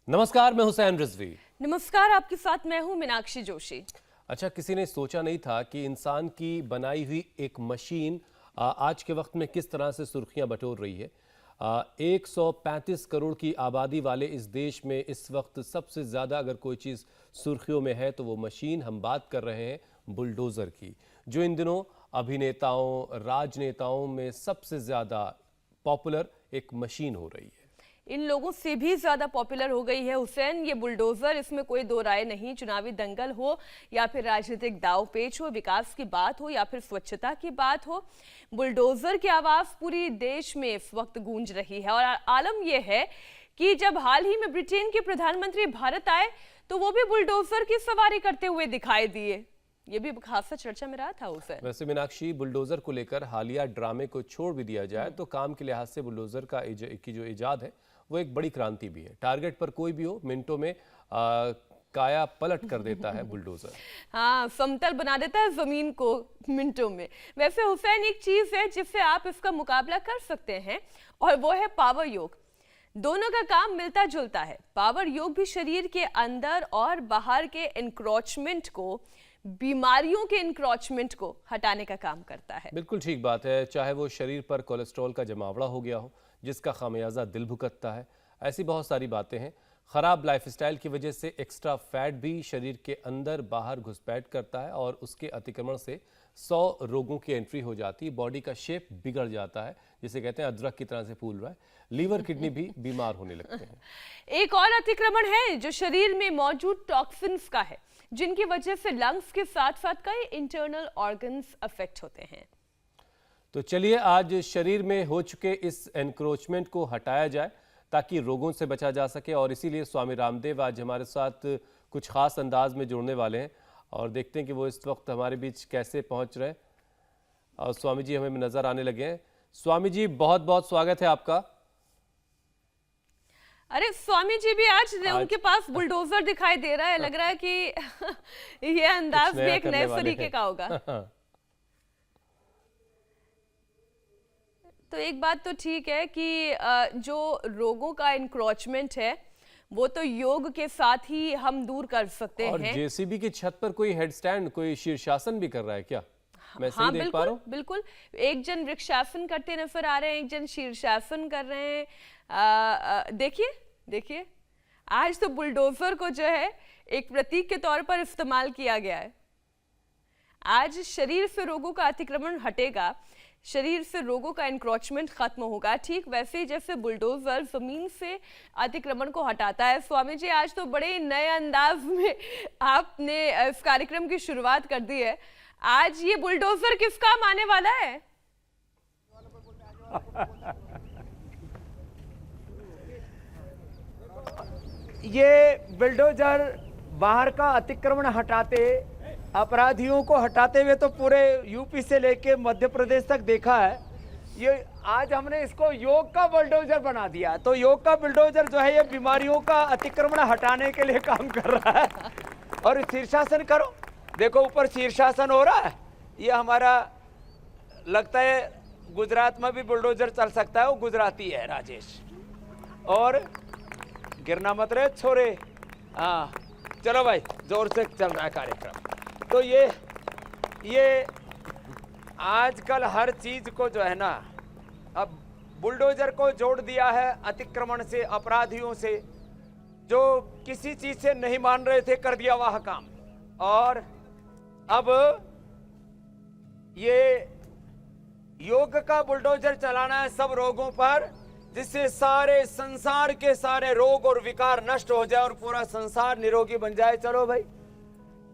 नमस्कार, मैं हुसैन रिजवी। नमस्कार, आपके साथ मैं हूं मीनाक्षी जोशी। अच्छा, किसी ने सोचा नहीं था कि इंसान की बनाई हुई एक मशीन आज के वक्त में किस तरह से सुर्खियां बटोर रही है। 135 करोड़ की आबादी वाले इस देश में इस वक्त सबसे ज़्यादा अगर कोई चीज़ सुर्खियों में है तो वो मशीन, हम बात कर रहे हैं बुलडोज़र की, जो इन दिनों अभिनेताओं, राजनेताओं में सबसे ज़्यादा पॉपुलर एक मशीन हो रही है। इन लोगों से भी ज्यादा पॉपुलर हो गई है हुसैन ये बुलडोजर, इसमें कोई दो राय नहीं। चुनावी दंगल हो या फिर राजनीतिक दांवपेच हो, विकास की बात हो या फिर स्वच्छता की बात हो, बुलडोजर की आवाज पूरी देश में इस वक्त गूंज रही है। और आलम यह है कि जब हाल ही में ब्रिटेन के प्रधानमंत्री भारत आए तो वो भी बुलडोजर की सवारी करते हुए दिखाई दिए। ये भी खासा चर्चा में रहा था उसे। वैसे मीनाक्षी, बुलडोजर को लेकर हालिया ड्रामे को छोड़ भी दिया जाए तो काम के लिहाज से बुलडोजर की जो इजाद है वो एक बड़ी क्रांति भी है। टारगेट पर कोई भी हो, मिनटों में काया पलट कर देता है बुलडोजर। हाँ, समतल बना देता है जमीन को मिनटों में। वैसे हुसैन, एक चीज है जिससे आप इसका मुकाबला कर सकते हैं और वो है पावर योग। दोनों का काम मिलता जुलता है। पावर योग भी शरीर के अंदर और बाहर के इंक्रोचमेंट को, बीमारियों के इंक्रोचमेंट को हटाने का काम करता है। बिल्कुल ठीक बात है। चाहे वो शरीर पर कोलेस्ट्रॉल का जमावड़ा हो गया हो जिसका खामियाजा दिल भुगतता है, ऐसी बहुत सारी बातें हैं। ख़राब लाइफस्टाइल की वजह से एक्स्ट्रा फैट भी शरीर के अंदर बाहर घुसपैठ करता है और उसके अतिक्रमण से 100 रोगों की एंट्री हो जाती है। बॉडी का शेप बिगड़ जाता है, जिसे कहते हैं अदरक की तरह से फूल रहा है। लीवर, किडनी भी बीमार होने लगते हैं। एक और अतिक्रमण है जो शरीर में मौजूद टॉक्सिन्स का है, जिनकी वजह से लंग्स के साथ साथ कई इंटरनल ऑर्गन्स अफेक्ट होते हैं। तो चलिए आज शरीर में हो चुके इस एनक्रोचमेंट को हटाया जाए ताकि रोगों से बचा जा सके। और इसीलिए स्वामी रामदेव आज हमारे साथ कुछ खास अंदाज में जुड़ने वाले हैं और देखते हैं कि वो इस वक्त हमारे बीच कैसे पहुंच रहे हैं। और स्वामी जी हमें नजर आने लगे हैं। स्वामी जी, बहुत बहुत स्वागत है आपका। अरे स्वामी जी भी आज उनके पास बुलडोजर दिखाई दे रहा है। लग रहा है कि ये अंदाज भी एक नए तरीके का होगा। तो एक बात तो ठीक है कि जो रोगों का इंक्रोचमेंट है वो तो योग के साथ ही हम दूर कर सकते हैं। और जेसीबी की छत पर कोई हेड स्टैंड, कोई शीर्षासन भी कर रहा है क्या? मैं सही देख पा रहा हूं? बिल्कुल। एक जन वृक्षासन करते नजर आ रहे हैं, एक जन शीर्षासन कर रहे हैं। देखिए देखिए, आज तो बुलडोजर को जो है एक प्रतीक के तौर पर इस्तेमाल किया गया है। आज शरीर से रोगों का अतिक्रमण हटेगा, शरीर से रोगों का इंक्रोचमेंट खत्म होगा, ठीक वैसे ही जैसे बुलडोजर जमीन से अतिक्रमण को हटाता है। स्वामी जी, आज तो बड़े नए अंदाज में आपने इस कार्यक्रम की शुरुआत कर दी है। आज ये बुलडोजर किस काम आने वाला है? ये बुलडोजर बाहर का अतिक्रमण हटाते, अपराधियों को हटाते हुए तो पूरे यूपी से लेके मध्य प्रदेश तक देखा है। ये आज हमने इसको योग का बुलडोजर बना दिया। तो योग का बुलडोजर जो है ये बीमारियों का अतिक्रमण हटाने के लिए काम कर रहा है। और शीर्षासन करो, देखो ऊपर शीर्षासन हो रहा है। ये हमारा लगता है गुजरात में भी बुलडोजर चल सकता है, वो गुजराती है राजेश। और गिरना मत रहे छोरे। हाँ चलो भाई, जोर से चल रहा है कार्यक्रम। तो ये आजकल हर चीज को जो है ना, अब बुलडोजर को जोड़ दिया है अतिक्रमण से, अपराधियों से, जो किसी चीज से नहीं मान रहे थे कर दिया वह काम। और अब ये योग का बुलडोजर चलाना है सब रोगों पर, जिससे सारे संसार के सारे रोग और विकार नष्ट हो जाए और पूरा संसार निरोगी बन जाए। चलो भाई,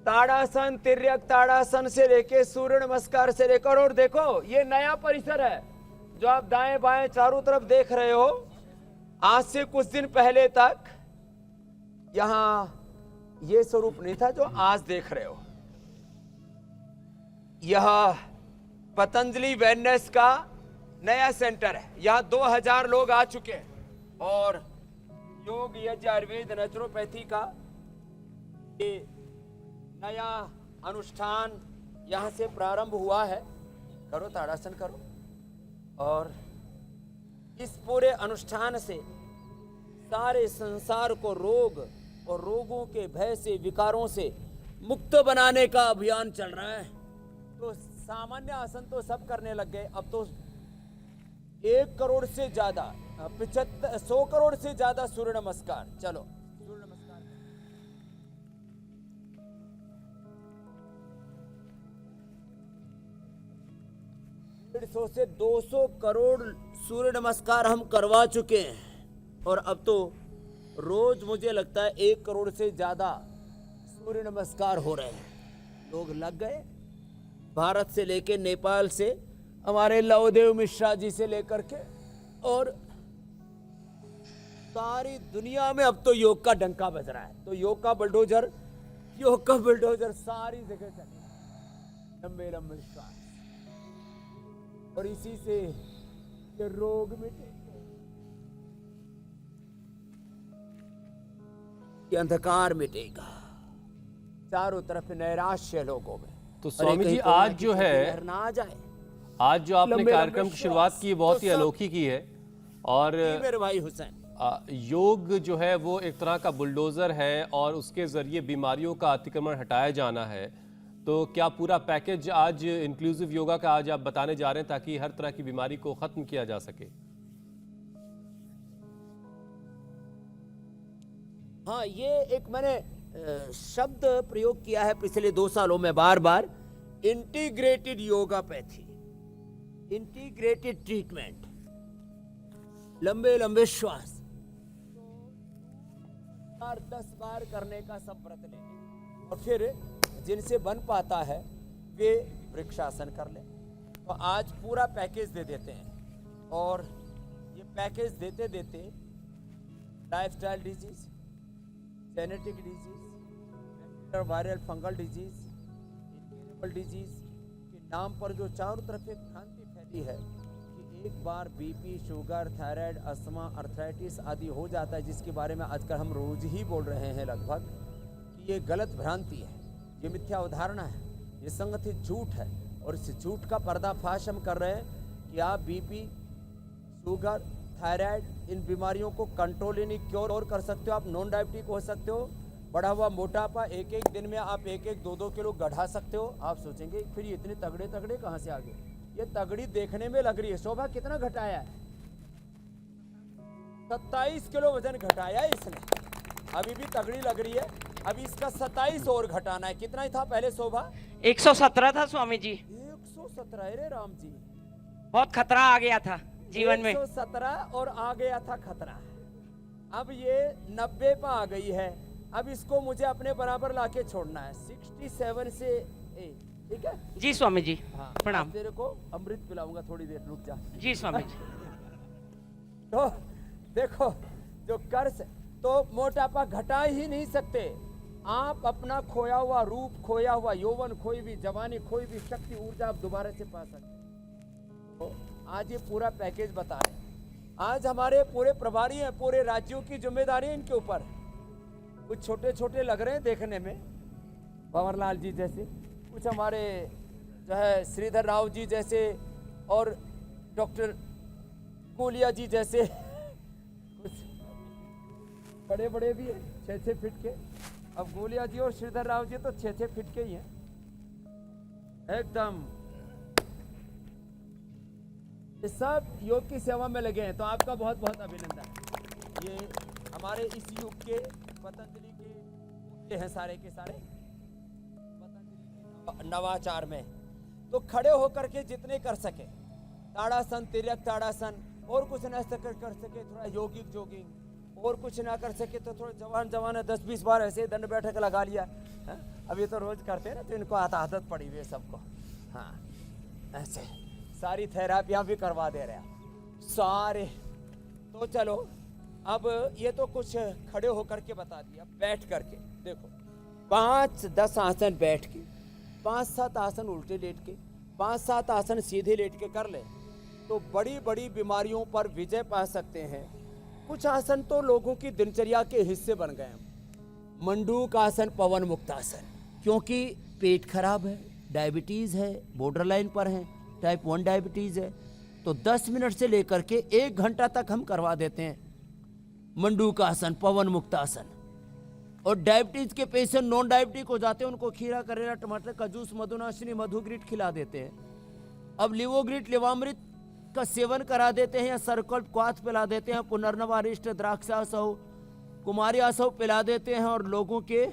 ताड़ासन, तिर्यक ताड़ासन से लेके सूर्य नमस्कार से लेकर, और देखो ये नया परिसर है जो आप दाएं बाएं चारों तरफ देख रहे हो। आज से कुछ दिन पहले तक यहां ये स्वरूप नहीं था जो आज देख रहे हो। यह पतंजलि वेलनेस का नया सेंटर है। यहाँ 2000 लोग आ चुके हैं और योग, यज्ञ, आयुर्वेद, नेचुरोपैथी का ये नया अनुष्ठान यहाँ से प्रारंभ हुआ है। करो ताड़ासन करो। और इस पूरे अनुष्ठान से सारे संसार को रोग और रोगों के भय से, विकारों से मुक्त बनाने का अभियान चल रहा है। तो सामान्य आसन तो सब करने लग गए, अब तो 1 करोड़ से ज्यादा 100 करोड़ से ज्यादा सूर्य नमस्कार। चलो सूर्य नमस्कार। 150 से 200 करोड़ सूर्य नमस्कार हम करवा चुके हैं, और अब तो रोज मुझे लगता है 1 करोड़ से ज्यादा सूर्य नमस्कार हो रहे हैं। लोग लग गए, भारत से लेके नेपाल से, हमारे लवदेव मिश्रा जी से लेकर के, और सारी दुनिया में अब तो योग का डंका बज रहा है। तो योग का बुलडोजर सारी जगह चले, लंबे लंबे श्वास, और इसी से ये रोग मिटे, ये अंधकार मिटेगा। चारों तरफ नैराश्य लोगों में। तो स्वामी जी आज जो है, ना आ जाए, आज जो आपने लंबे कार्यक्रम की शुरुआत की बहुत ही तो सब- अनोखी की है, और मेरे भाई हुसैन, योग जो है वो एक तरह का बुलडोजर है और उसके जरिए बीमारियों का अतिक्रमण हटाया जाना है। तो क्या पूरा पैकेज आज इंक्लूसिव योगा का आज आप बताने जा रहे हैं ताकि हर तरह की बीमारी को खत्म किया जा सके? हाँ, ये एक मैंने शब्द प्रयोग किया है पिछले 2 सालों में बार बार, इंटीग्रेटेड योगापैथी, इंटीग्रेटेड ट्रीटमेंट, लंबे लंबे श्वास 10 बार करने का सब व्रत लें, और फिर जिनसे बन पाता है वे वृक्षासन कर लें। तो आज पूरा पैकेज दे देते हैं, और ये पैकेज देते देते lifestyle disease, genetic disease, viral fungal disease, incurable disease के नाम पर जो चारों तरफ एक भ्रांति फैली है कि एक बार BP, sugar, thyroid, asthma, arthritis आदि हो जाता है, जिसके बारे में आजकल हम रोज ही बोल रहे हैं लगभग, कि ये गलत भ्रांति है, ये मिथ्या अवधारणा है, ये संगठित झूठ है। और इस झूठ का पर्दाफाश हम कर रहे हैं कि आप बीपी, शुगर, थायराइड, इन बीमारियों को कंट्रोल यानी क्योर और कर सकते हो। आप नॉन डायबिटिक हो सकते हो, बढ़ा हुआ मोटापा, एक एक दिन में आप 1-2 किलो बढ़ा सकते हो। आप सोचेंगे फिर ये इतने तगड़े तगड़े कहाँ से आ गए? ये तगड़ी देखने में लग रही है। शोभा कितना घटाया है? 27 किलो वजन घटाया है इसने, अभी भी तगड़ी लग रही है। अभी इसका 27 और घटाना है। कितना ही था पहले शोभा? 117 था स्वामी जी। 117। अरे राम जी, बहुत खतरा आ गया था जीवन में। 117 और आ गया था खतरा। अब ये 90 पे आ गई है। अब इसको मुझे अपने बराबर लाके छोड़ना है 67 से। ठीक है जी स्वामी जी, हाँ, प्रणाम। तेरे को अमृत पिलाऊंगा, थोड़ी देर रुक जा। जी स्वामी जी। तो देखो, जो कर्ज तो मोटापा घटा ही नहीं सकते आप। अपना खोया हुआ रूप, खोया हुआ यौवन, खोई हुई जवानी, खोई हुई शक्ति, ऊर्जा आप दोबारा से पा सकते। तो आज ये पूरा पैकेज बता रहे। आज हमारे पूरे प्रभारी हैं, पूरे राज्यों की जिम्मेदारी है इनके ऊपर। कुछ छोटे छोटे लग रहे हैं देखने में, भंवरलाल जी जैसे, कुछ हमारे जो है श्रीधर राव जी जैसे, और डॉक्टर गोलिया जी जैसे, कुछ बड़े बड़े भी हैं 6-6 फीट के। अब गोलिया जी और श्रीधर राव जी तो 6-6 फीट के ही हैं एकदम। ये सब योग की सेवा में लगे हैं, तो आपका बहुत बहुत अभिनंदन। ये हमारे इस युग के पतंजलि के हैं सारे के सारे, पतंजलि के नवाचार में। तो खड़े होकर के जितने कर सके, ताड़ासन, तिर्यक ताड़ासन, और कुछ ना कर सके थोड़ा योगिक जोगिंग, और कुछ ना कर सके तो थोड़ा जवान 10-20 बार ऐसे दंड बैठक लगा लिया है? अब ये तो रोज करते हैं ना, तो इनको आदत पड़ी हुई है सबको। हाँ, ऐसे सारी थेरापियां भी करवा दे रहे हैं सारे। तो चलो, अब ये तो कुछ खड़े होकर के बता दिया। बैठ करके देखो, 5-10 आसन बैठ के, 5-7 आसन उल्टे लेट के, 5-7 आसन सीधे लेट के कर ले, तो बड़ी बड़ी बीमारियों पर विजय पा सकते हैं। कुछ आसन तो लोगों की दिनचर्या के हिस्से बन गए हैं। मंडूक आसन, पवन मुक्त आसन, क्योंकि पेट खराब है, डायबिटीज़ है, बॉर्डर लाइन पर है, टाइप 1 डायबिटीज़ है, तो 10 मिनट से लेकर के 1 घंटा तक हम करवा देते हैं। मंडूकासन, पवन मुक्तासन। और डायबिटीज के पेशेंट नॉन डायबिटिक हो जाते हैं, उनको खीरा, करेला, टमाटर का जूस, मधुनाशिनी, मधुग्रीट खिला देते हैं। अब लिवोग्रीट, लिवामृत का सेवन करा देते हैं, या सर्कल्प क्वाथ पिला देते हैं, पुनर्नवारिष्ट, द्राक्षासव, कुमारियासव पिला देते हैं, और लोगों के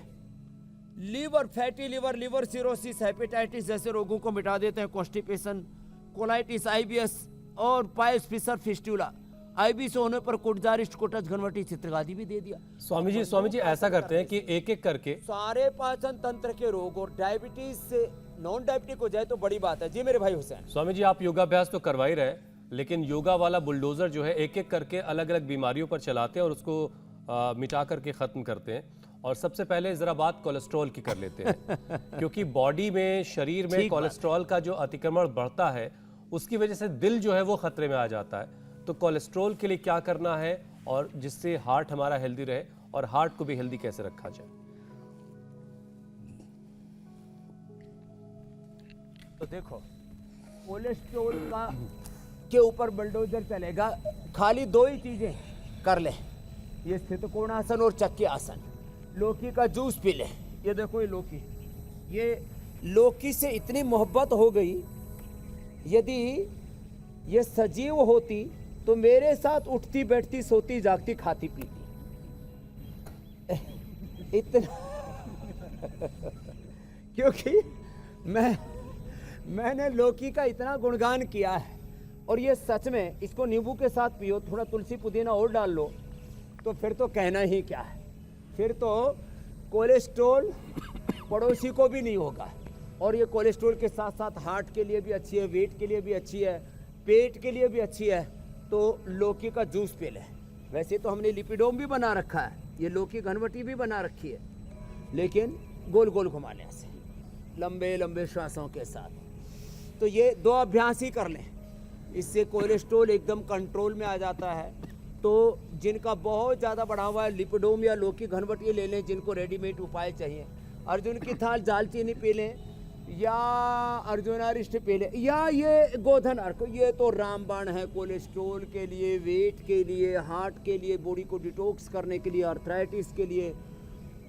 liver, fatty liver, liver cirrhosis, hepatitis जैसे रोगों को मिटा देते हैं। कॉन्स्टिपेशन, कोलाइटिस, आईबीएस और पायस फिशर फिस्टुला, आईबीएस होने पर कुटजारिष्ट, कुटज, घनवटी, चित्रगादी भी दे दिया। स्वामी जी ऐसा करते हैं कि एक एक करके सारे पाचन तंत्र के रोग, और डायबिटीज से नॉन डायबिटिक हो जाए तो बड़ी बात है। जी मेरे भाई हुसैन। स्वामी जी, आप योगाभ्यास तो करवा ही रहे, लेकिन योगा वाला बुलडोजर जो है एक एक करके अलग अलग बीमारियों पर चलाते हैं और उसको मिटा करके ख़त्म करते हैं। और सबसे पहले ज़रा बात कोलेस्ट्रॉल की कर लेते हैं क्योंकि बॉडी में, शरीर में कोलेस्ट्रॉल का जो अतिक्रमण बढ़ता है उसकी वजह से दिल जो है वो खतरे में आ जाता है। तो कोलेस्ट्रॉल के लिए क्या करना है और जिससे हार्ट हमारा हेल्दी रहे, और हार्ट को भी हेल्दी कैसे रखा जाए? तो देखो, कोलेस्ट्रॉल का के ऊपर बुलडोजर चलेगा। खाली दो ही चीजें कर ले, ये स्थित कोणासन और चक्की आसन। लौकी का जूस पी ले। ये देखो, ये लौकी से इतनी मोहब्बत हो गई, यदि ये सजीव होती तो मेरे साथ उठती बैठती, सोती जागती, खाती पीती। इतना क्योंकि मैंने लौकी का इतना गुणगान किया है, और ये सच में, इसको नींबू के साथ पियो, थोड़ा तुलसी पुदीना और डाल लो, तो फिर तो कहना ही क्या है। फिर तो कोलेस्ट्रॉल पड़ोसी को भी नहीं होगा। और ये कोलेस्ट्रॉल के साथ साथ हार्ट के लिए भी अच्छी है, वेट के लिए भी अच्छी है, पेट के लिए भी अच्छी है। तो लौकी का जूस पी ले। वैसे तो हमने लिपिडोम भी बना रखा है, ये लौकी घनवटी भी बना रखी है, लेकिन गोल गोल घुमाने से, लंबे लंबे श्वासों के साथ। तो ये दो अभ्यास ही कर लें, इससे कोलेस्ट्रॉल एकदम कंट्रोल में आ जाता है। तो जिनका बहुत ज़्यादा बढ़ा हुआ है, लिपिडोम या लौकी घनवटी ले लें, जिनको रेडीमेड उपाय चाहिए। अर्जुन की थाल दालचीनी पी लें, या अर्जुनारिष्ट पी लें, या ये गोधन अर्क। ये तो रामबाण है कोलेस्ट्रॉल के लिए, वेट के लिए, हार्ट के लिए, बॉडी को डिटॉक्स करने के लिए, आर्थराइटिस के लिए,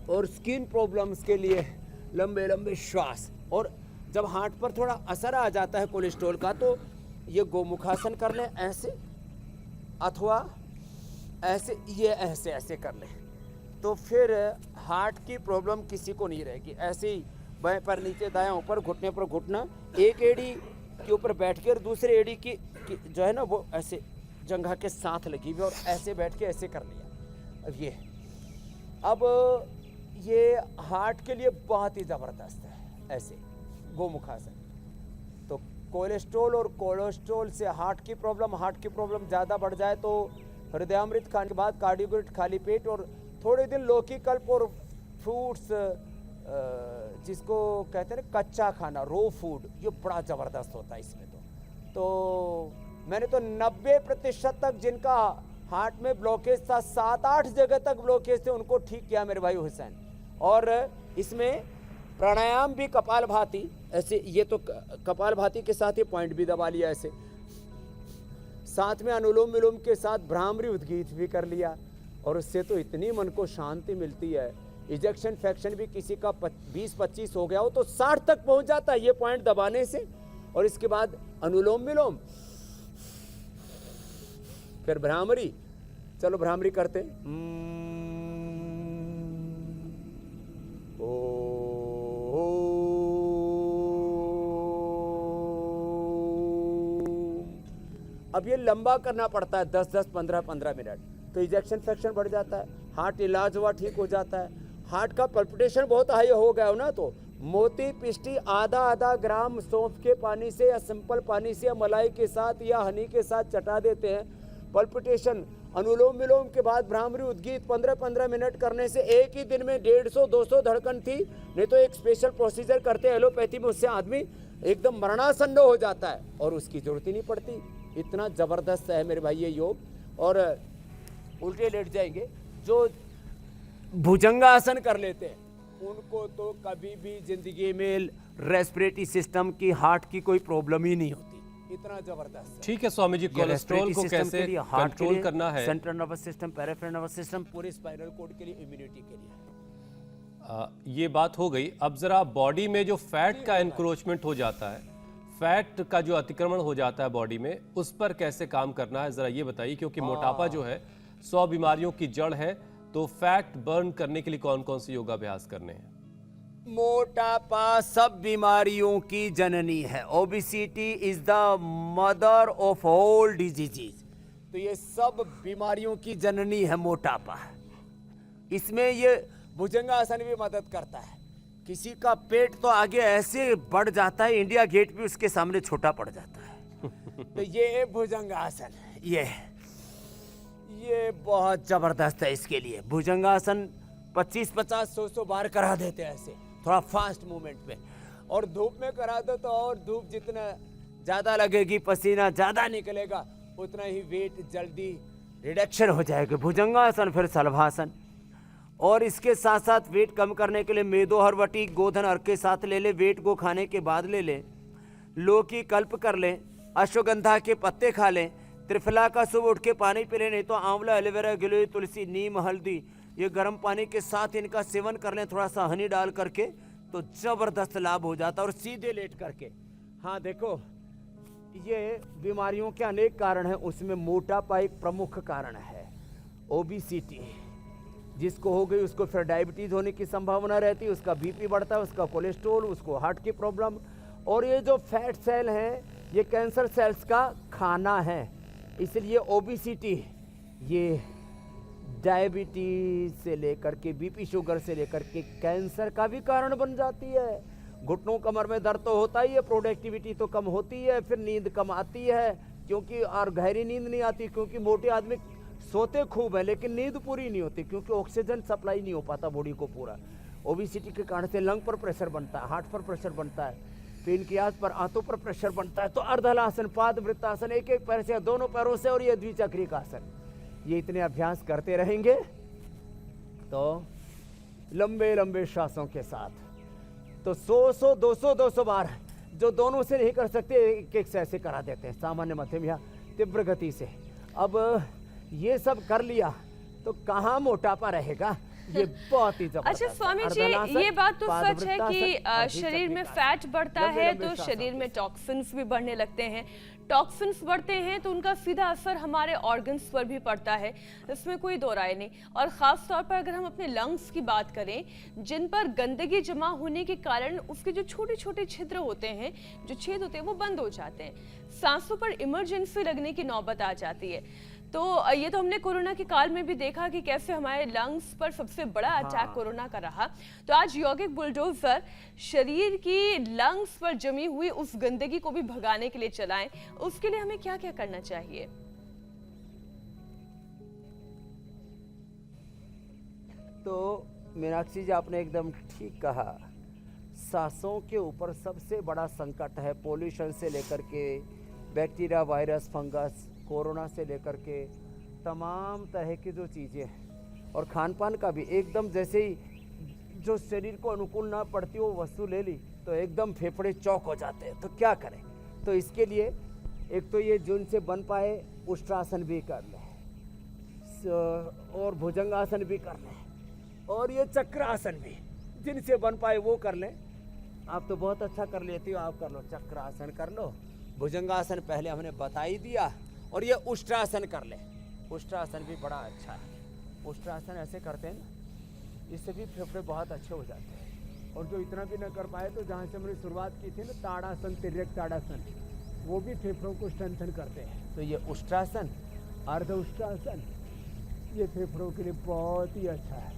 और स्किन प्रॉब्लम्स के लिए लंबे लंबे श्वास। और जब हार्ट पर थोड़ा असर आ जाता है कोलेस्ट्रॉल का, तो ये गोमुखासन कर लें ऐसे, अथवा ऐसे, ये ऐसे ऐसे कर लें, तो फिर हार्ट की प्रॉब्लम किसी को नहीं रहेगी। ऐसे ही बाएं पर नीचे, दाएं ऊपर, घुटने पर घुटना, एक एड़ी के ऊपर बैठ के और दूसरे एड़ी की जो है ना वो ऐसे जंघा के साथ लगी हुई, और ऐसे बैठ के ऐसे कर लिया। अब ये हार्ट के लिए बहुत ही ज़बरदस्त है, ऐसे गोमुखासन। तो कोलेस्ट्रॉल से हार्ट की प्रॉब्लम ज़्यादा बढ़ जाए तो हृदयामृत खाने के बाद कार्डियोग्रिट खाली पेट, और थोड़े दिन लौकी कल्प और फ्रूट्स, जिसको कहते हैं कच्चा खाना, रो फूड, ये बड़ा ज़बरदस्त होता है इसमें। तो मैंने तो 90% तक जिनका हार्ट में ब्लॉकेज था, 7-8 जगह तक ब्लॉकेज थे, उनको ठीक किया मेरे भाई हुसैन। और इसमें प्राणायाम भी, कपालभाति ऐसे, ये तो कपालभाति के साथ ही पॉइंट भी दबा लिया ऐसे, साथ में अनुलोम विलोम के साथ भ्रामरी उद्गीत भी कर लिया, और उससे तो इतनी मन को शांति मिलती है। इजेक्शन फ्रैक्शन भी किसी का 20-25 हो गया हो तो 60 तक पहुंच जाता है ये पॉइंट दबाने से। और इसके बाद अनुलोम विलोम, फिर भ्रामरी। चलो भ्रामरी करते। अब ये लंबा करना पड़ता है, 10-10, 15-15 मिनट, तो इजेक्शन फ्रैक्शन बढ़ जाता है, हार्ट इलाज हुआ ठीक हो जाता है। हार्ट का पल्पिटेशन बहुत हाई हो गया हो ना, तो मोती पिष्टी आधा ग्राम सौंफ के पानी से, या सिंपल पानी से, या मलाई के साथ, या हनी के साथ चटा देते हैं। पल्पिटेशन, अनुलोम विलोम के बाद भ्रामरी उद्गीत 15-15 मिनट करने से एक ही दिन में 150-200 धड़कन थी। नहीं तो एक स्पेशल प्रोसीजर करते हैं एलोपैथी में, उससे आदमी एकदम मरणासन्न हो जाता है और उसकी जरूरत ही नहीं पड़ती। इतना ज़बरदस्त है मेरे भाई ये योग। और उल्टे लेट जाएंगे, जो भुजंगासन कर लेते हैं उनको तो कभी भी जिंदगी में रेस्पिरेटरी सिस्टम की, हार्ट की कोई प्रॉब्लम ही नहीं होती। इतना जबरदस्त है। ठीक है स्वामी जी, कोलेस्ट्रॉल को कैसे कंट्रोल करना है, central nervous system, peripheral nervous system, पूरे स्पाइनल कॉर्ड के लिए, इम्यूनिटी के लिए। ये बात हो गई। अब जरा बॉडी में जो फैट का एनक्रोचमेंट हो जाता है, फैट का जो अतिक्रमण हो जाता है बॉडी में, उस पर कैसे काम करना है जरा ये बताइए, क्योंकि मोटापा जो है 100 बीमारियों की जड़ है। तो फैट बर्न करने के लिए कौन कौन से योगाभ्यास करने हैं? मोटापा सब बीमारियों की जननी है। Obesity is the mother of all diseases. तो ये सब बीमारियों की जननी है मोटापा। इसमें ये भुजंगासन भी मदद करता है। किसी का पेट तो आगे ऐसे बढ़ जाता है, इंडिया गेट भी उसके सामने छोटा पड़ जाता है। तो ये भुजंगासन, ये बहुत जबरदस्त है। इसके लिए भुजंगासन 25-50, 100 बार करा देते हैं ऐसे, थोड़ा फास्ट मूवमेंट पे। और धूप में करा दो तो और धूप जितना ज्यादा लगेगी, पसीना ज्यादा निकलेगा, उतना ही वेट जल्दी रिडक्शन हो जाएगा। भुजंगासन, फिर शलभासन। और इसके साथ साथ वेट कम करने के लिए मेदो हरवटी, गोधन अर्क के साथ ले ले, वेट को खाने के बाद ले ले, लौकी कल्प कर ले, अश्वगंधा के पत्ते खा लें, त्रिफला का सुबह उठ के पानी पी लें, नहीं तो आंवला, एलोवेरा, गिलोय, तुलसी, नीम, हल्दी, ये गर्म पानी के साथ इनका सेवन कर लें, थोड़ा सा हनी डाल करके, तो जबरदस्त लाभ हो जाता है। और सीधे लेट करके, हाँ देखो, ये बीमारियों के अनेक कारण हैं, उसमें मोटापा एक प्रमुख कारण है। ओबिसिटी जिसको हो गई उसको फिर डायबिटीज होने की संभावना रहती है, उसका बीपी बढ़ता है, उसका कोलेस्ट्रॉल, उसको हार्ट की प्रॉब्लम। और ये जो फैट सेल हैं, ये कैंसर सेल्स का खाना है। इसलिए ओबिसिटी ये डायबिटीज से लेकर के बीपी, शुगर से लेकर के कैंसर का भी कारण बन जाती है। घुटनों कमर में दर्द तो होता ही है, प्रोडक्टिविटी तो कम होती है, फिर नींद कम आती है, क्योंकि और गहरी नींद नहीं आती, क्योंकि मोटे आदमी सोते खूब है लेकिन नींद पूरी नहीं होती, क्योंकि ऑक्सीजन सप्लाई नहीं हो पाता बॉडी को पूरा। ओबिसिटी के कारण से लंग पर प्रेशर बनता है, हार्ट पर प्रेशर बनता है, पेनक्रियाज पर, आंतों पर प्रेशर बनता है। तो अर्धहलासन, पाद वृत्तासन, एक एक पैर से, दोनों पैरों से, और ये द्विचक्री का आसन, ये इतने अभ्यास करते रहेंगे तो लंबे लंबे श्वासों के साथ, तो 100, 200 बार, जो दोनों से नहीं कर सकते एक एक से ऐसे करा देते हैं, सामान्य, मध्यम या तीव्र गति से। अब ये सब कर लिया तो कहाँ मोटापा रहेगा, ये बहुत ही जबरदस्त। अच्छा स्वामी जी, ये बात तो सच है कि शरीर में फैट बढ़ता है तो शरीर में टॉक्सिन्स भी बढ़ने लगते हैं। टॉक्सिन्स बढ़ते हैं तो उनका सीधा असर हमारे ऑर्गन्स पर भी पड़ता है, इसमें कोई दो राय नहीं। और ख़ास तौर पर अगर हम अपने लंग्स की बात करें, जिन पर गंदगी जमा होने के कारण उसके जो छोटे छोटे छिद्र होते हैं, जो छेद होते हैं, वो बंद हो जाते हैं, सांसों पर इमरजेंसी लगने की नौबत आ जाती है। तो ये तो हमने कोरोना के काल में भी देखा कि कैसे हमारे लंग्स पर सबसे बड़ा अटैक कोरोना का रहा। तो आज यौगिक बुलडोजर शरीर की लंग्स पर जमी हुई उस गंदगी को भी भगाने के लिए चलाएं, उसके लिए हमें क्या क्या करना चाहिए? तो मीनाक्षी जी, आपने एकदम ठीक कहा। सांसों के ऊपर सबसे बड़ा संकट है, पोल्यूशन से लेकर के बैक्टीरिया, वायरस, फंगस, कोरोना से लेकर के तमाम तरह की जो चीज़ें हैं, और खान पान का भी एकदम, जैसे ही जो शरीर को अनुकूल ना पड़ती वो वस्तु ले ली तो एकदम फेफड़े चौक हो जाते हैं। तो क्या करें? तो इसके लिए एक तो ये जिनसे बन पाए उष्ट्रासन भी कर लें, और भुजंगासन भी कर लें, और ये चक्रासन भी जिनसे बन पाए वो कर लें। आप तो बहुत अच्छा कर लेती हो, आप कर लो, चक्रासन कर लो, भुजंगासन पहले हमने बता ही दिया, और ये उष्ट्रासन कर ले। उष्ट्रासन भी बड़ा अच्छा है। उष्ट्रासन ऐसे करते हैं ना, इससे भी फेफड़े बहुत अच्छे हो जाते हैं। और जो इतना भी न कर पाए तो जहाँ से हमने शुरुआत की थी ना, ताड़ासन, तिर्यक ताड़ासन, वो भी फेफड़ों को स्ट्रेंथन करते हैं। तो ये उष्ट्रासन, अर्ध उष्ट्रासन, ये फेफड़ों के लिए बहुत ही अच्छा है।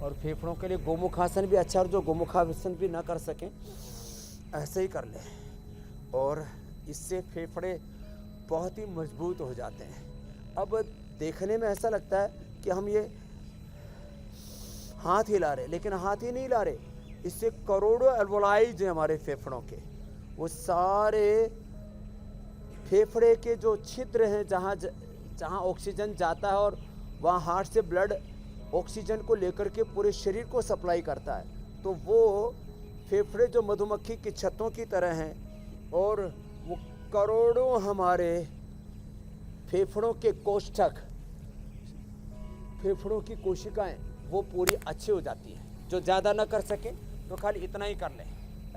और फेफड़ों के लिए गोमुखासन भी अच्छा है, और जो गोमुखासन भी ना कर सकें ऐसे ही कर ले, और इससे फेफड़े बहुत ही मजबूत हो जाते हैं। अब देखने में ऐसा लगता है कि हम ये हाथ हिला रहे, लेकिन हाथ ही नहीं हिला रहे, इससे करोड़ों एल्वोलाइज हैं हमारे फेफड़ों के, वो सारे फेफड़े के जो छिद्र हैं, जहाँ ऑक्सीजन जाता है, और वहाँ हार्ट से ब्लड ऑक्सीजन को लेकर के पूरे शरीर को सप्लाई करता है। तो वो फेफड़े जो मधुमक्खी की छत्तों की तरह हैं, और वो करोड़ों हमारे फेफड़ों के कोष्ठक, फेफड़ों की कोशिकाएं वो पूरी अच्छी हो जाती हैं। जो ज़्यादा ना कर सके तो खाली इतना ही कर ले,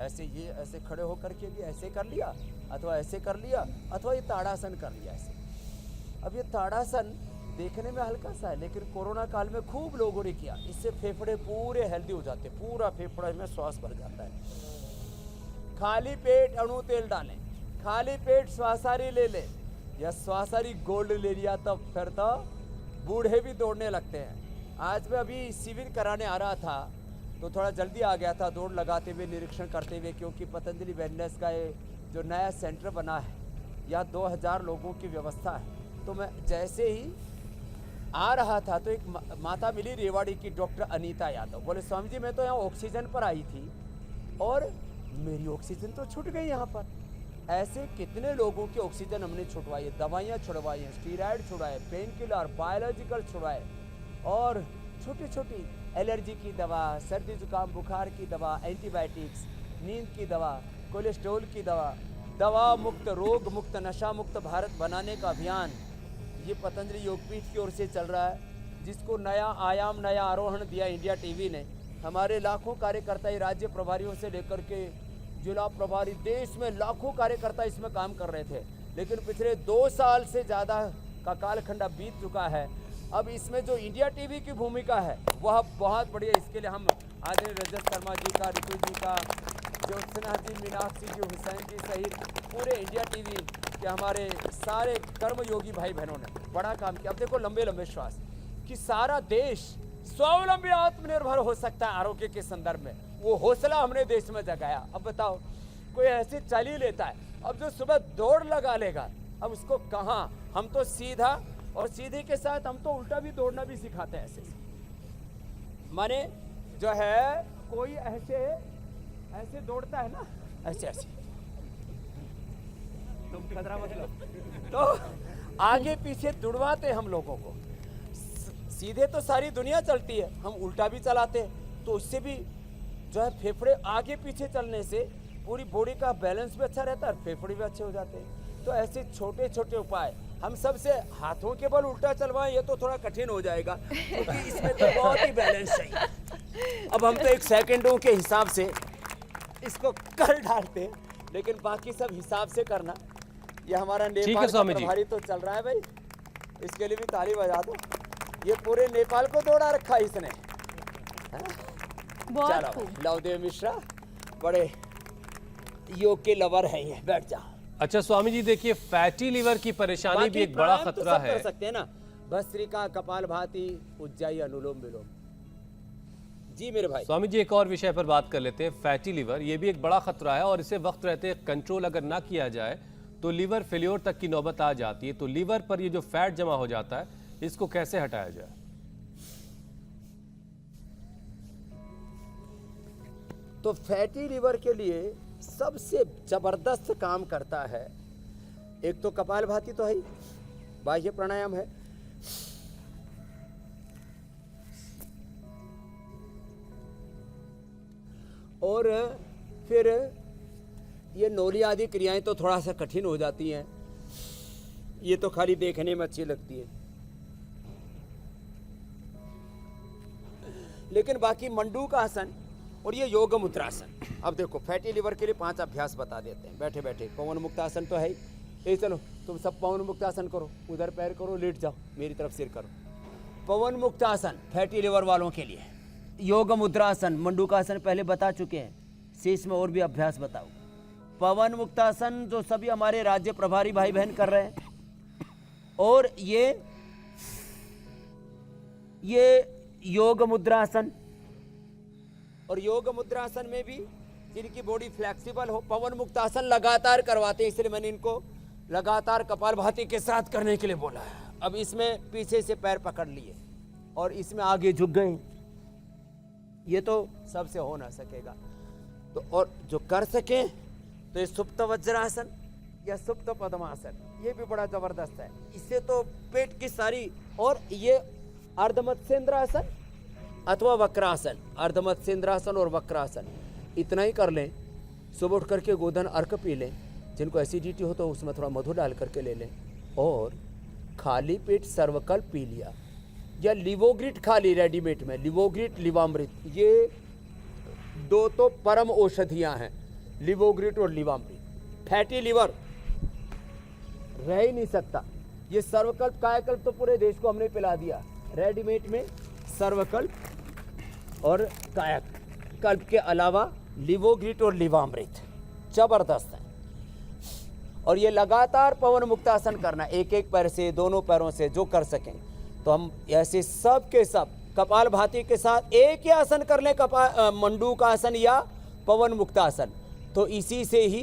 ऐसे ये ऐसे खड़े होकर के भी ऐसे कर लिया, अथवा ऐसे कर लिया, अथवा ये ताड़ासन कर लिया ऐसे। अब ये ताड़ासन देखने में हल्का सा है, लेकिन कोरोना काल में खूब लोगों ने किया। इससे फेफड़े पूरे हेल्दी हो जाते, पूरा फेफड़ा में श्वास भर जाता है। खाली पेट अणु तेल डालें, खाली पेट श्वासारी ले ले, या श्वासारी गोल्ड ले लिया तब फिर तो बूढ़े भी दौड़ने लगते हैं। आज मैं अभी शिविर कराने आ रहा था तो थोड़ा जल्दी आ गया था, दौड़ लगाते हुए निरीक्षण करते हुए, क्योंकि पतंजलि वेलनेस का ये जो नया सेंटर बना है यहाँ 2000 लोगों की व्यवस्था है। तो मैं जैसे ही आ रहा था तो एक माता मिली रेवाड़ी की, डॉक्टर अनीता यादव। बोले स्वामी जी मैं तो यहाँ ऑक्सीजन पर आई थी और मेरी ऑक्सीजन तो छूट गई यहाँ पर। ऐसे कितने लोगों की ऑक्सीजन हमने छुटवाई है, दवाइयाँ छुड़वाई हैं, स्टीरॉयड छुड़वाए, पेन किलर, बायोलॉजिकल छुड़वाए, और छोटी छोटी एलर्जी की दवा, सर्दी जुकाम बुखार की दवा, एंटीबायोटिक्स, नींद की दवा, कोलेस्ट्रॉल की दवा, दवा मुक्त, रोग मुक्त, नशा मुक्त भारत बनाने का अभियान ये पतंजलि योगपीठ की ओर से चल रहा है, जिसको नया आयाम, नया आरोहण दिया इंडिया टीवी ने। हमारे लाखों कार्यकर्ता, राज्य प्रभारियों से लेकर के जिला प्रभारी, देश में लाखों कार्यकर्ता इसमें काम कर रहे थे, लेकिन पिछले 2 साल से ज़्यादा का कालखंड अब बीत चुका है। अब इसमें जो इंडिया टीवी की भूमिका है वह बहुत बढ़िया। इसके लिए हम आदरणीय रजत शर्मा जी का, रितु जी का, ज्योत्सना जी, मीनाक्षी जी, हुसैन जी सहित पूरे इंडिया टीवी के हमारे सारे कर्मयोगी भाई बहनों ने बड़ा काम किया। अब देखो लंबे लंबे श्वास कि सारा देश स्वावलंबी आत्मनिर्भर हो सकता है आरोग्य के संदर्भ में, वो हौसला हमने देश में जगाया। अब बताओ कोई ऐसे चल ही लेता है, अब जो सुबह दौड़ लगा लेगा अब उसको कहाँ, हम तो सीधा और सीधे के साथ हम तो उल्टा भी दौड़ना भी सिखाते हैं। ऐसे माने जो है कोई ऐसे ऐसे दौड़ता है ना, ऐसे ऐसे तुम खतरा मत लो, तो आगे पीछे दुड़वाते हम लोगों को। सीधे तो सारी दुनिया चलती है, हम उल्टा भी चलाते हैं, तो उससे भी जो है फेफड़े आगे पीछे चलने से पूरी बॉडी का बैलेंस भी अच्छा रहता है और फेफड़े भी अच्छे हो जाते हैं। तो ऐसे छोटे छोटे उपाय हम सबसे हाथों के बल उल्टा चलवाएं ये तो थोड़ा कठिन हो जाएगा, क्योंकि इसमें तो बहुत ही बैलेंस चाहिए। अब हम तो 1 सेकंडों के हिसाब से इसको कर डालते हैं, लेकिन बाकी सब हिसाब से करना। ये हमारा नेपाल का प्रभारी तो चल रहा है भाई, इसके लिए भी ताली बजा दो। ये पूरे नेपाल को दौड़ा रखा है इसने। चलो लवदेव मिश्रा बड़े योग के लवर हैं ये, बैठ जाओ। अच्छा स्वामी जी देखिए, फैटी लिवर की परेशानी भी एक बड़ा खतरा है। कर सकते हैं ना, भस्त्रिका, कपालभाति, उज्जाई, अनुलोम विलोम। जी मेरे भाई। स्वामी जी एक और विषय पर बात कर लेते हैं, फैटी लिवर, ये भी एक बड़ा खतरा है और इसे वक्त रहते कंट्रोल अगर ना किया जाए तो लिवर फेल्योर तक की नौबत आ जाती है। तो लिवर पर ये जो फैट जमा हो जाता है इसको कैसे हटाया जाए? तो फैटी लिवर के लिए सबसे जबरदस्त काम करता है, एक तो कपालभाति तो है, बाह्य प्राणायाम है, और फिर ये नौली आदि क्रियाएं तो थोड़ा सा कठिन हो जाती हैं, ये तो खाली देखने में अच्छी लगती है, लेकिन बाकी मंडूक आसन और ये योग मुद्रासन। अब देखो फैटी लिवर के लिए 5 अभ्यास बता देते हैं बैठे बैठे। पवन मुक्तासन तो है ही, ये चलो तुम सब पवन मुक्तासन करो, उधर पैर करो, लेट जाओ, मेरी तरफ सिर करो। पवन मुक्तासन फैटी लिवर वालों के लिए। योग मुद्रासन, मंडूकासन पहले बता चुके हैं, शेष में और भी अभ्यास बताओ। पवन मुक्तासन जो सभी हमारे राज्य प्रभारी भाई बहन कर रहे हैं, और ये योग मुद्रासन, और योग मुद्रासन में भी जिनकी बॉडी फ्लेक्सिबल हो, पवन मुक्तासन लगातार करवाते हैं, इसलिए मैंने इनको लगातार कपालभाति के साथ करने के लिए बोला है। अब इसमें पीछे से पैर पकड़ लिए और इसमें आगे झुक गए, ये तो सबसे हो ना सकेगा। तो और जो कर सके तो ये सुप्त वज्रासन या सुप्त पद्मासन, ये भी बड़ा जबरदस्त है, इससे तो पेट की सारी। और ये अर्धमत्स्येंद्रासन अथवा वक्रासन, अर्धमत्स्येंद्रासन और वक्रासन, इतना ही कर लें। सुबह उठ करके गोधन अर्क पी लें, जिनको एसिडिटी हो तो उसमें थोड़ा मधु डाल करके ले लें। और खाली पेट सर्वकल्प पी लिया, या लिवोग्रिट खा ली रेडीमेड में, लिवोग्रिट लिवामृत, ये दो तो परम औषधियाँ हैं, लिवोग्रिट और लिवामृत। फैटी लिवर रह ही नहीं सकता। ये सर्वकल्प कायाकल्प तो पूरे देश को हमने पिला दिया, रेडीमेड में सर्वकल्प और कायाकल्प के अलावा लिवोग्रिट और लिवामृत जबरदस्त है। और ये लगातार पवन मुक्तासन करना, एक एक पैर से, दोनों पैरों से जो कर सकें। तो हम ऐसे सब के सब कपाल भाती के साथ एक ही आसन कर लें, मंडूक आसन या पवन मुक्तासन, तो इसी से ही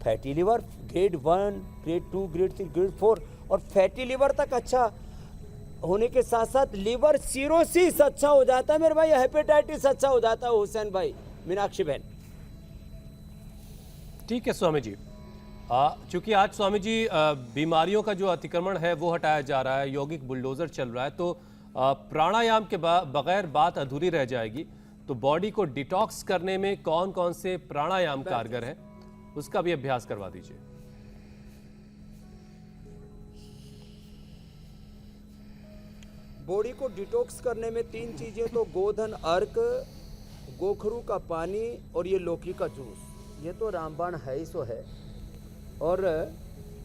fatty liver grade 1, grade 2, grade 3, grade 4 और फैटी लिवर तक अच्छा होने के साथ साथ लिवर सिरोसिस अच्छा हो जाता है मेरे भाई, हेपेटाइटिस अच्छा हो जाता है हुसैन भाई, मीनाक्षी बहन। ठीक है स्वामी जी, चूंकि आज स्वामी जी बीमारियों का जो अतिक्रमण है वो हटाया जा रहा है, यौगिक बुलडोजर चल रहा है, तो प्राणायाम के बगैर बात अधूरी रह जाएगी। तो बॉडी को डिटॉक्स करने में कौन कौन से प्राणायाम कारगर है, उसका भी अभ्यास करवा दीजिए। बॉडी को डिटॉक्स करने में 3 चीजें तो गोधन अर्क, गोखरू का पानी और ये लौकी का जूस, ये तो रामबाण है ही सो है। और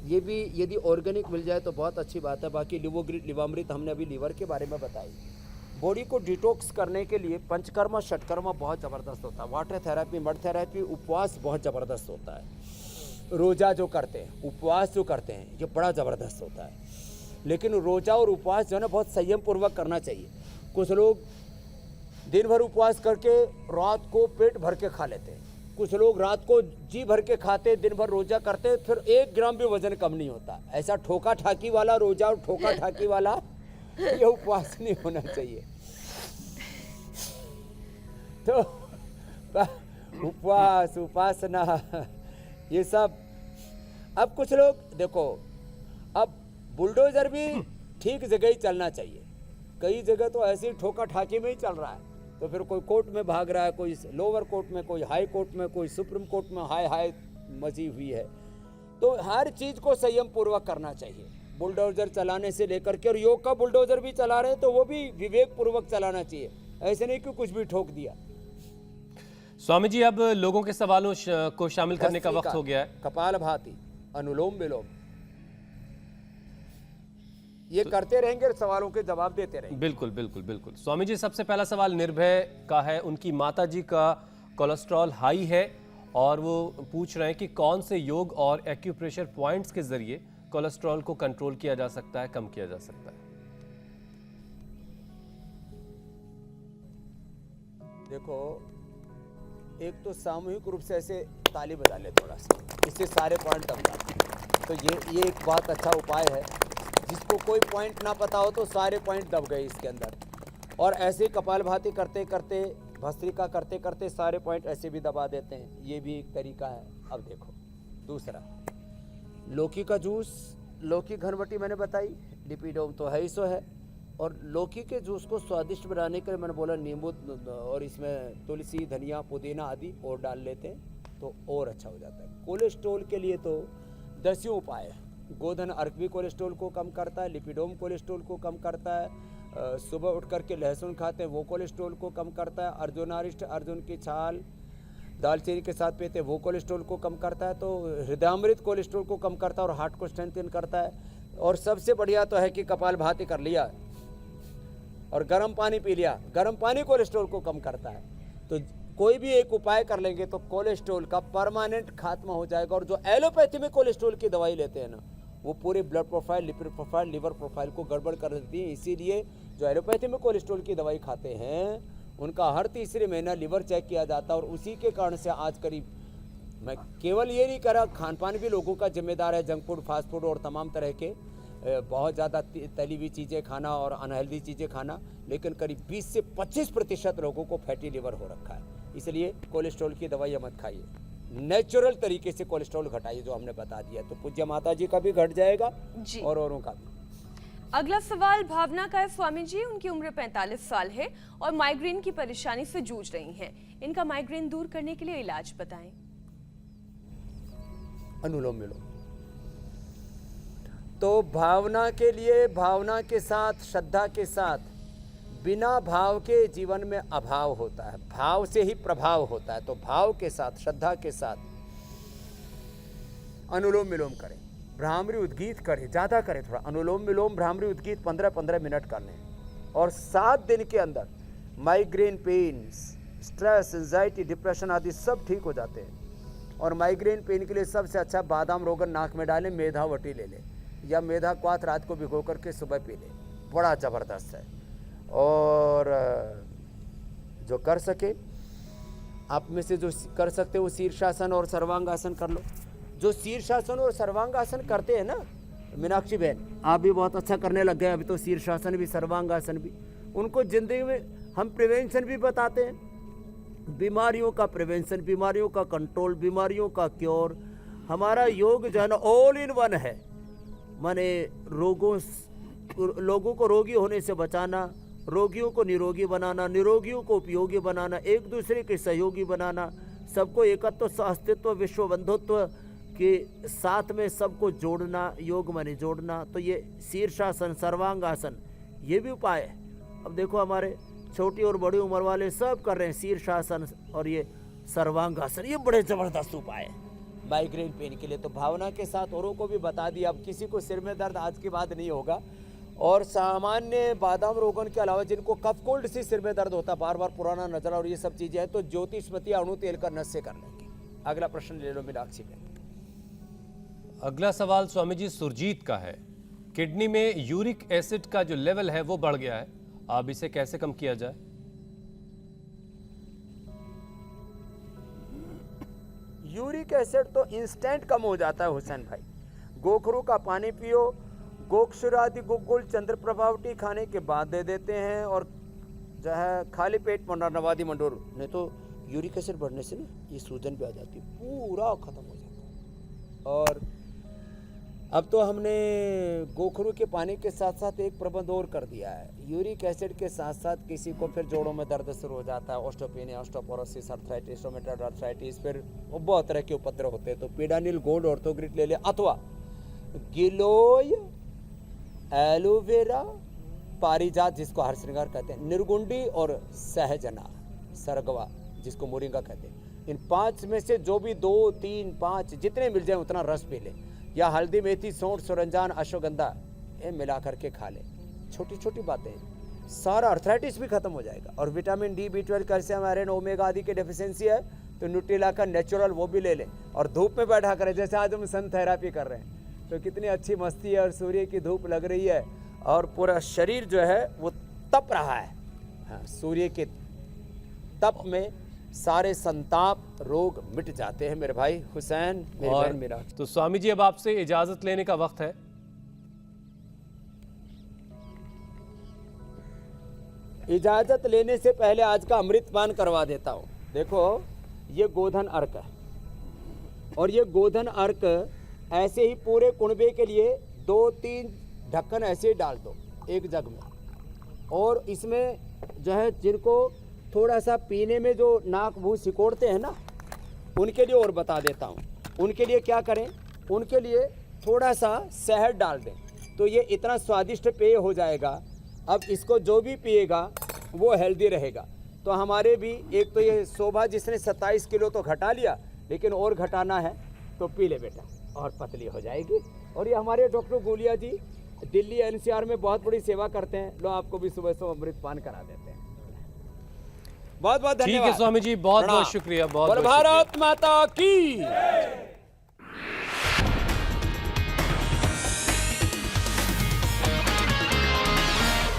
ये भी यदि ऑर्गेनिक मिल जाए तो बहुत अच्छी बात है। बाकी लिवोग्रिट लिवामृत हमने अभी लीवर के बारे में बताई। बॉडी को डिटॉक्स करने के लिए पंचकर्मा षटकर्मा बहुत ज़बरदस्त होता है, वाटर थेरेपी, मड थेरेपी, उपवास बहुत ज़बरदस्त होता है। रोज़ा जो करते हैं, उपवास जो करते हैं, ये बड़ा ज़बरदस्त होता है। लेकिन रोज़ा और उपवास जो है ना बहुत संयम पूर्वक करना चाहिए। कुछ लोग दिन भर उपवास करके रात को पेट भर के खा लेते हैं, कुछ लोग रात को जी भर के खाते, दिन भर रोजा करते, फिर 1 ग्राम भी वजन कम नहीं होता। ऐसा ठोका ठाकी वाला रोजा और ठोका ठाकी वाला ये उपवास नहीं होना चाहिए। तो उपवास, उपासना, ये सब। अब कुछ लोग देखो, अब बुलडोजर भी ठीक जगह ही चलना चाहिए। कई जगह तो ऐसे ही ठोका ठाकी में ही चल रहा है, तो फिर कोई कोर्ट में भाग रहा है, कोई लोअर कोर्ट में, कोई हाई कोर्ट में, कोई सुप्रीम कोर्ट में हाई मची हुई है। तो हर चीज़ को संयम पूर्वक करना चाहिए, बुलडोजर चलाने से लेकर के। और योग का बुलडोजर भी चला रहे हैं तो वो भी विवेक पूर्वक चलाना चाहिए, ऐसे नहीं कि कुछ भी ठोक दिया। स्वामी जी, अब लोगों के सवालों को शामिल करने का वक्त हो गया है। कपाल भाती, अनुलोम विलोम, ये करते रहेंगे, सवालों के जवाब देते रहेंगे। बिल्कुल बिल्कुल बिल्कुल। स्वामी जी, सबसे पहला सवाल निर्भय का है। उनकी माता जी का कोलेस्ट्रॉल हाई है और वो पूछ रहे हैं कि कौन से योग और एक्यूप्रेशर पॉइंट्स के जरिए कोलेस्ट्रॉल को कंट्रोल किया जा सकता है, कम किया जा सकता है। देखो, एक तो सामूहिक रूप से ऐसे ताली बजा ले थोड़ा सा, इससे सारे पॉइंट दब जाते। तो ये एक बहुत अच्छा उपाय है। जिसको कोई पॉइंट ना पता हो तो सारे पॉइंट दब गए इसके अंदर। और ऐसे कपालभाति करते करते, भस्त्रिका करते करते सारे पॉइंट ऐसे भी दबा देते हैं, ये भी एक तरीका है। अब देखो दूसरा, लौकी का जूस, लौकी घनवटी मैंने बताई, लिपिडोम तो है ही सो है। और लौकी के जूस को स्वादिष्ट बनाने के लिए मैंने बोला नींबू और इसमें तुलसी, धनिया, पुदीना आदि और डाल लेते हैं तो और अच्छा हो जाता है। कोलेस्ट्रॉल के लिए तो 10 उपाय है। गोधन अर्क भी कोलेस्ट्रॉल को कम करता है, लिपिडोम कोलेस्ट्रॉल को कम करता है, सुबह उठ करके लहसुन खाते हैं वो कोलेस्ट्रॉल को कम करता है, अर्जुनारिष्ट, अर्जुन की छाल दालचीनी के साथ पीते हैं वो कोलेस्ट्रॉल को कम करता है। तो हृदयामृत कोलेस्ट्रॉल को कम करता है और हार्ट को स्ट्रेंथन करता है। और सबसे बढ़िया तो है कि कपालभाति कर लिया और गर्म पानी पी लिया, गर्म पानी कोलेस्ट्रॉल को कम करता है। तो कोई भी एक उपाय कर लेंगे तो कोलेस्ट्रॉल का परमानेंट खात्मा हो जाएगा। और जो एलोपैथी में कोलेस्ट्रॉल की दवाई लेते हैं ना, वो पूरे blood profile, lipid profile, liver profile को गड़बड़ कर देती है। इसीलिए जो एलोपैथी में कोलेस्ट्रॉल की दवाई खाते हैं उनका हर तीसरे महीना लिवर चेक किया जाता है। और उसी के कारण से आज करीब, मैं केवल ये नहीं कह रहा, खान पान भी लोगों का जिम्मेदार है, जंक फूड, फास्ट फूड और तमाम तरह के बहुत ज़्यादा तली हुई चीज़ें खाना और अनहेल्दी चीज़ें खाना, लेकिन करीब 20 से 25% लोगों को फैटी लिवर हो रखा है। इसलिए कोलेस्ट्रॉल की दवाई मत खाइए, नेचुरल तरीके से कोलेस्ट्रॉल घटाइए जो हमने बता दिया। तो पूज्य माता जी का भी घट जाएगा जी। और औरों का भी। अगला सवाल भावना का है। स्वामी जी, उनकी उम्र 45 साल है और माइग्रेन की परेशानी से जूझ रही हैं। इनका माइग्रेन दूर करने के लिए इलाज बताएं। अनुलोम विलोम। तो भावना के लिए, भावना के साथ, श्रद्धा के साथ, बिना भाव के जीवन में अभाव होता है, भाव से ही प्रभाव होता है। तो भाव के साथ, श्रद्धा के साथ अनुलोम विलोम करें, भ्रामरी उद्गीत करें, ज़्यादा करें थोड़ा अनुलोम विलोम, भ्रामरी उद्गीत 15-15 मिनट कर लें। और 7 दिन के अंदर migraine pain, stress, anxiety, depression आदि सब ठीक हो जाते हैं। और माइग्रेन पेन के लिए सबसे अच्छा बादाम रोगन नाक में डालें, मेधावटी ले लें या मेधा क्वाथ रात को भिगो करके सुबह पी लें, बड़ा ज़बरदस्त है। और जो कर सके, आप में से जो कर सकते हो, शीर्षासन और सर्वांगासन कर लो। जो शीर्षासन और सर्वांगासन करते हैं ना मीनाक्षी बहन, आप भी बहुत अच्छा करने लग गए अभी तो, शीर्षासन भी सर्वांगासन भी। उनको जिंदगी में हम प्रिवेंशन भी बताते हैं, बीमारियों का प्रिवेंशन, बीमारियों का कंट्रोल, बीमारियों का क्योर। हमारा योग जो है ना ऑल इन वन है, माने लोगों को रोगी होने से बचाना, रोगियों को निरोगी बनाना, निरोगियों को उपयोगी बनाना, एक दूसरे के सहयोगी बनाना, सबको एकत्व, अस्तित्व, विश्व बंधुत्व के साथ में सबको जोड़ना, योग माने जोड़ना। तो ये शीर्षासन, सर्वांगासन, ये भी उपाय है। अब देखो हमारे छोटी और बड़ी उम्र वाले सब कर रहे हैं शीर्षासन और ये सर्वांगासन, ये बड़े ज़बरदस्त उपाय है माइग्रेन पेन के लिए। तो भावना के साथ औरों को भी बता दिया। अब किसी को सिर में दर्द आज के बाद नहीं होगा। और सामान्य बादाम रोगन के अलावा जिनको कफ कोल्ड से सिर में दर्द होता, बार बार पुराना नजर और ये सब चीज़ें हैं, तो ज्योतिषमती अणु तेल का नस से कर लेंगे। अगला प्रश्न ले लो मीनाक्षी बहन। अगला सवाल स्वामी जी सुरजीत का है। किडनी में यूरिक एसिड का जो लेवल है वो बढ़ गया है, अब इसे कैसे कम किया जाए? यूरिक एसिड तो इंस्टेंट कम हो जाता है हुसैन भाई। गोखरू का पानी पियो, गोक्षुरादि गुग्गुल चंद्रप्रभावटी खाने के बाद दे देते हैं, और जो है खाली पेट नवादी मंडोर, नहीं तो यूरिक एसिड बढ़ने से ना ये सूजन भी आ जाती है, पूरा खत्म हो जाता है। और अब तो हमने गोखरू के पानी के साथ साथ एक प्रबंध और कर दिया है। यूरिक एसिड के साथ साथ किसी को फिर जोड़ों में दर्द शुरू हो जाता है, osteopenia, osteoporosis, arthritis, rheumatoid arthritis, फिर बहुत तरह के उपद्रव होते हैं, तो पीडानिल गोल्ड ऑर्थोग्रिट ले ले, अथवा गिलोय, एलोवेरा, पारिजात जिसको हर श्रृंगार कहते हैं, निर्गुंडी और सहजना, सरगवा जिसको मोरिंगा कहते हैं, इन 5 में से जो भी 2, 3, 5 जितने मिल जाए उतना रस पी ले, या हल्दी, मेथी, सौंठ, सुरंजान, अश्वगंधा ये मिला करके खा ले। छोटी छोटी बातें, सारा अर्थराइटिस भी खत्म हो जाएगा। और vitamin D, B12, calcium, iron, omega आदि की डेफिशिएंसी है तो न्यूट्रिला का नेचुरल वो भी ले लें। और धूप में बैठा करें, जैसे आज हम सन थेरापी कर रहे हैं, तो कितनी अच्छी मस्ती है और सूर्य की धूप लग रही है और पूरा शरीर जो है वो तप रहा है। हाँ, सूर्य के तप में सारे संताप, रोग मिट जाते हैं मेरे भाई हुसैन, मेरी बहन मीनाक्षी। तो स्वामी जी अब आपसे इजाजत लेने का वक्त है। इजाजत लेने से पहले आज का अमृतपान करवा देता हूं। देखो ये गोधन अर्क है, और ये गोधन अर्क ऐसे ही पूरे कुनबे के लिए 2-3 ढक्कन ऐसे ही डाल दो एक जग में। और इसमें जो है जिनको थोड़ा सा पीने में जो नाक मुंह सिकोड़ते हैं ना, उनके लिए और बता देता हूँ। उनके लिए क्या करें, उनके लिए थोड़ा सा शहद डाल दें, तो ये इतना स्वादिष्ट पेय हो जाएगा। अब इसको जो भी पिएगा वो हेल्दी रहेगा। तो हमारे भी एक तो ये शोभा जिसने 27 किलो तो घटा लिया, लेकिन और घटाना है तो पी ले बेटा, और पतली हो जाएगी। और ये हमारे डॉक्टर गोलिया जी दिल्ली NCR में बहुत बड़ी सेवा करते हैं। लो आपको भी सुबह सुबह अमृतपान करा देते हैं। बहुत बहुत धन्यवाद। ठीक है स्वामी जी, बहुत बहुत शुक्रिया। बहुत भारत माता की।